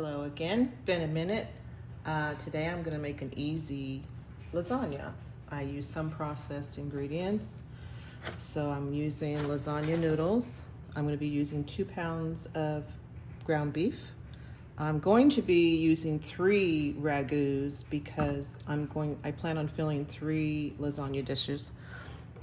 Hello again, been a minute. Today I'm gonna make an easy lasagna. I use some processed ingredients. So I'm using lasagna noodles. I'm gonna be using 2 pounds of ground beef. I'm going to be using 3 ragus because I plan on filling 3 lasagna dishes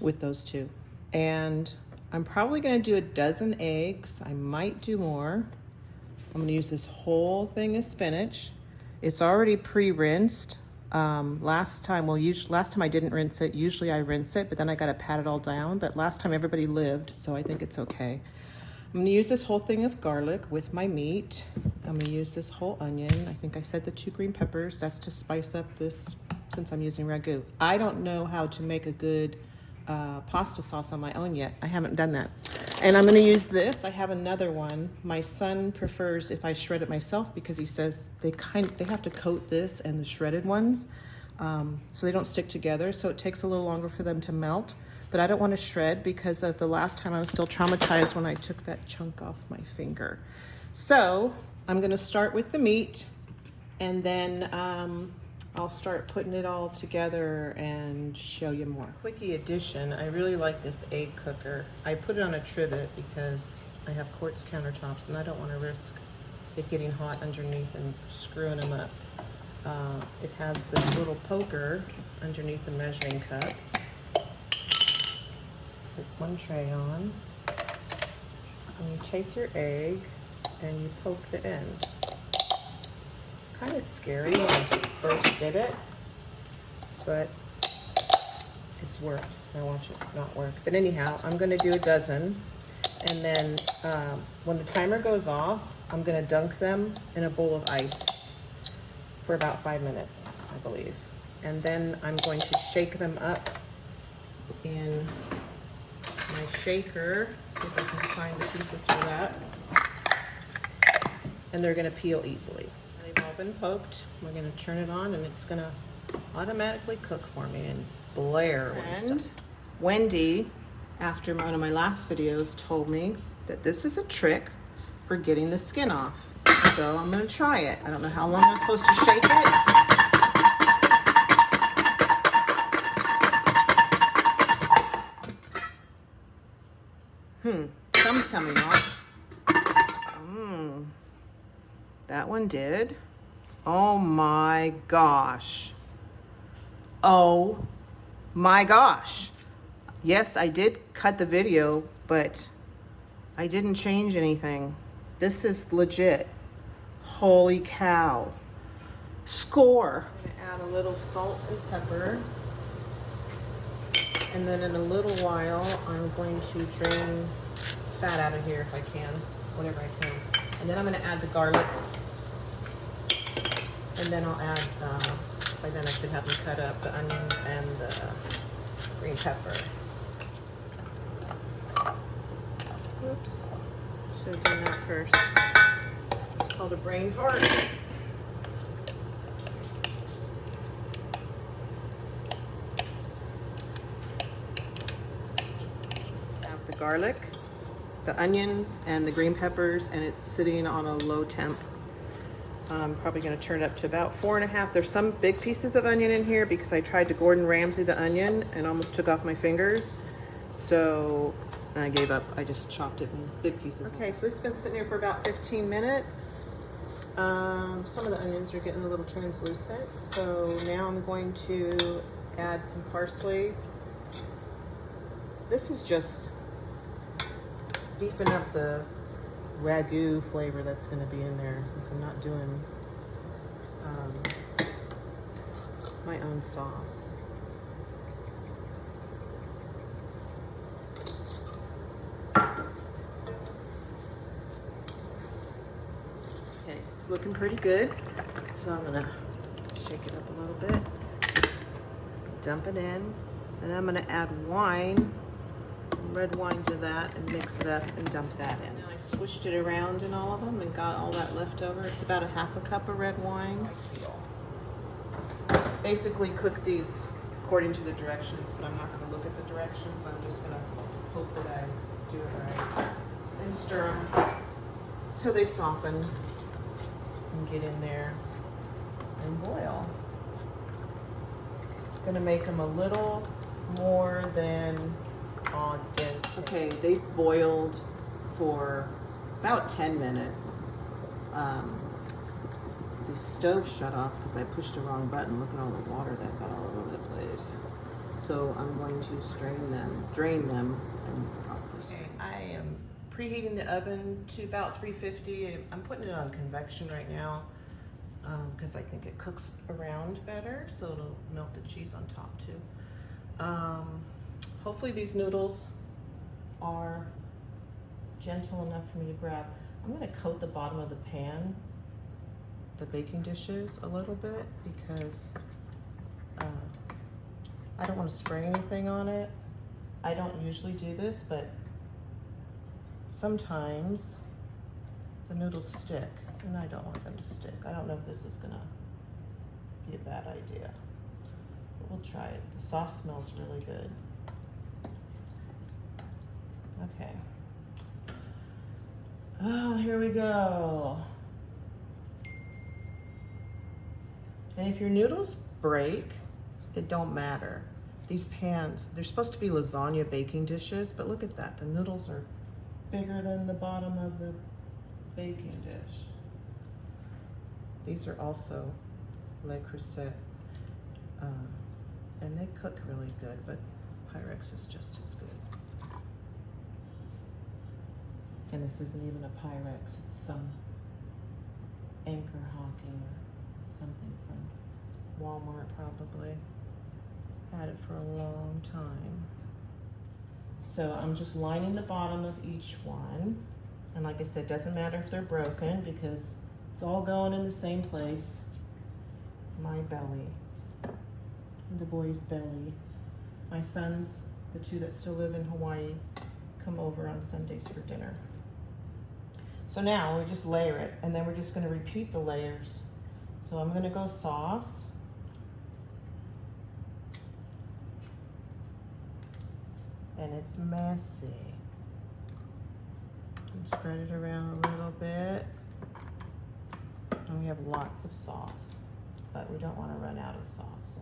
with those 2. And I'm probably gonna do a dozen eggs. I might do more. I'm gonna use this whole thing of spinach. It's already pre-rinsed. Last time I didn't rinse it. Usually I rinse it, but then I gotta pat it all down. But last time everybody lived, so I think it's okay. I'm gonna use this whole thing of garlic with my meat. I'm gonna use this whole onion. I think I said the 2 green peppers. That's to spice up this, since I'm using Ragu. I don't know how to make a good pasta sauce on my own yet. I haven't done that. And I'm gonna use this. I have another one. My son prefers if I shred it myself because he says they have to coat this and the shredded ones so they don't stick together. So it takes a little longer for them to melt. But I don't want to shred because of the last time I was still traumatized when I took that chunk off my finger. So I'm gonna start with the meat and then I'll start putting it all together and show you more. Quickie addition, I really like this egg cooker. I put it on a trivet because I have quartz countertops and I don't want to risk it getting hot underneath and screwing them up. It has this little poker underneath the measuring cup. Put one tray on. And you take your egg and you poke the end. Kind of scary when I first did it, but it's worked. I watch it not work. But anyhow, I'm gonna do a dozen, and then when the timer goes off, I'm gonna dunk them in a bowl of ice for about 5 minutes, I believe. And then I'm going to shake them up in my shaker. See if I can find the pieces for that. And they're gonna peel easily. They've all been poked. We're gonna turn it on and it's gonna automatically cook for me and blare. And Wendy, after one of my last videos, told me that this is a trick for getting the skin off. So I'm gonna try it. I don't know how long I'm supposed to shake it. Some's coming off. That one did. Oh my gosh. Oh my gosh. Yes, I did cut the video, but I didn't change anything. This is legit. Holy cow. Score. I'm gonna add a little salt and pepper. And then in a little while, I'm going to drain fat out of here if I can, whatever I can. And then I'm gonna add the garlic. And then I'll add, by then I should have them cut up, the onions and the green pepper. Oops, should have done that first. It's called a brain fart. Have the garlic, the onions, and the green peppers, and it's sitting on a low temp. I'm probably gonna turn it up to about 4.5. There's some big pieces of onion in here because I tried to Gordon Ramsay the onion and almost took off my fingers. So I gave up. I just chopped it in big pieces. Okay, so it's been sitting here for about 15 minutes. Some of the onions are getting a little translucent. So now I'm going to add some parsley. This is just beefing up the Ragu flavor that's going to be in there since I'm not doing my own sauce. Okay, it's looking pretty good. So I'm going to shake it up a little bit, dump it in, and then I'm going to add wine, some red wine to that, and mix it up and dump that in. Now I swished it around in all of them and got all that left over. It's about a half a cup of red wine. Basically cook these according to the directions, but I'm not going to look at the directions. I'm just going to hope that I do it right. And stir them so they soften. And get in there and boil. Gonna make them a little more than al dente. Okay, they've boiled for about 10 minutes. The stove shut off because I pushed the wrong button. Look at all the water that got all over the place. So I'm going to drain them, and properly strain. Okay, I am preheating the oven to about 350. I'm putting it on convection right now because I think it cooks around better, so it'll melt the cheese on top too. Hopefully these noodles are gentle enough for me to grab. I'm gonna coat the bottom of the pan, the baking dishes, a little bit because I don't want to spray anything on it. I don't usually do this, but sometimes the noodles stick, and I don't want them to stick. I don't know if this is gonna be a bad idea, but we'll try it. The sauce smells really good. Okay. Oh, here we go. And if your noodles break, it don't matter. These pans, they're supposed to be lasagna baking dishes, but look at that. The noodles are bigger than the bottom of the baking dish. These are also Le Creuset, and they cook really good, but Pyrex is just as good. And this isn't even a Pyrex, it's some Anchor Hocking or something from Walmart probably. Had it for a long time. So I'm just lining the bottom of each one. And like I said, doesn't matter if they're broken because it's all going in the same place. My belly, the boy's belly. My sons, the two that still live in Hawaii, come over on Sundays for dinner. So now we just layer it, and then we're just gonna repeat the layers. So I'm gonna go sauce. And it's messy. And spread it around a little bit. And we have lots of sauce, but we don't wanna run out of sauce. So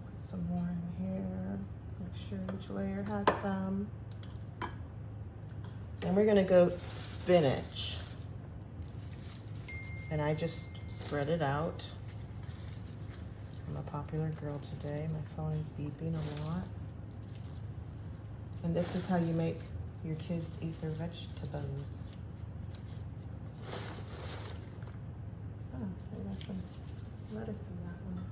put some more in here. Make sure each layer has some. Then we're gonna go spinach. And I just spread it out. I'm a popular girl today. My phone is beeping a lot. And this is how you make your kids eat their vegetables. Oh, I got some lettuce in that one.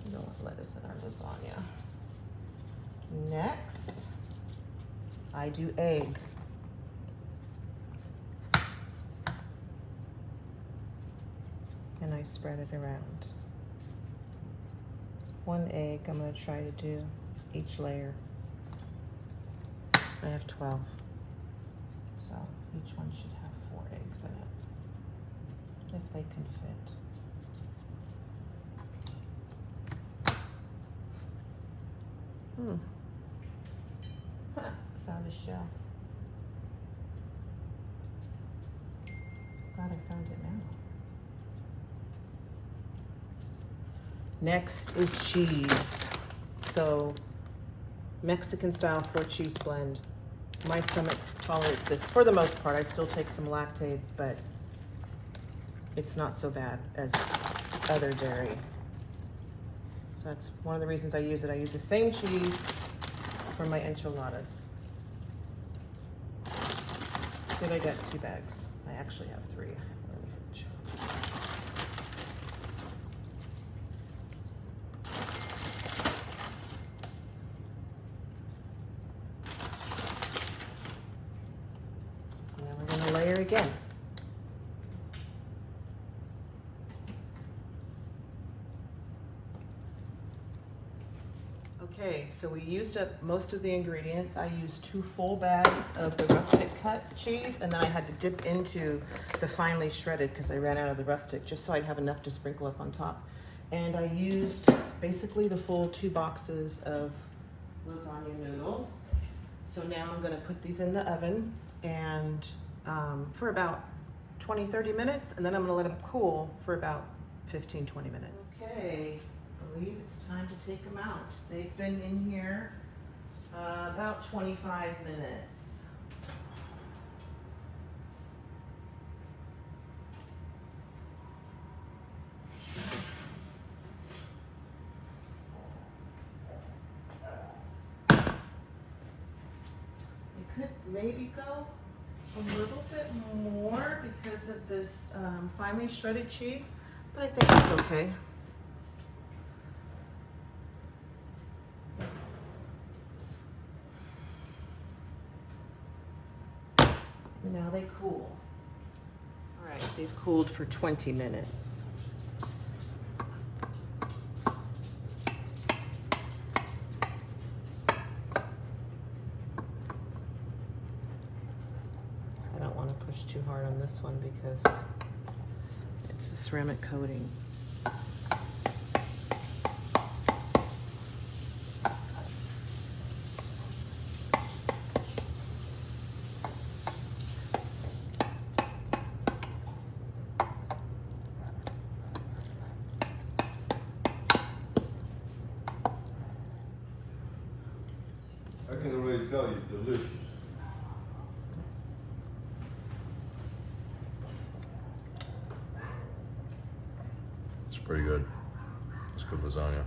We don't want lettuce in our lasagna. Next, I do egg. And I spread it around. One egg, I'm gonna try to do each layer. I have 12, so each one should have 4 eggs in it, if they can fit. Huh, found a shell. Glad I found it now. Next is cheese. So Mexican style 4-cheese blend. My stomach tolerates this for the most part. I still take some lactates, but it's not so bad as other dairy. So that's one of the reasons I use it. I use the same cheese for my enchiladas. Did I get 2 bags? I actually have 3. I have one in the fridge. Layer again. Okay, so we used up most of the ingredients. I used 2 full bags of the rustic cut cheese, and then I had to dip into the finely shredded because I ran out of the rustic, just so I'd have enough to sprinkle up on top. And I used basically the full 2 boxes of lasagna noodles. So now I'm gonna put these in the oven and for about 20-30 minutes, and then I'm gonna let them cool for about 15-20 minutes. Okay, I believe it's time to take them out. They've been in here about 25 minutes. Could maybe go a little bit more because of this finely shredded cheese, but I think it's okay. Now they cool. All right, they've cooled for 20 minutes. Push too hard on this one because it's the ceramic coating. I can already tell you, it's delicious. It's pretty good. It's good lasagna.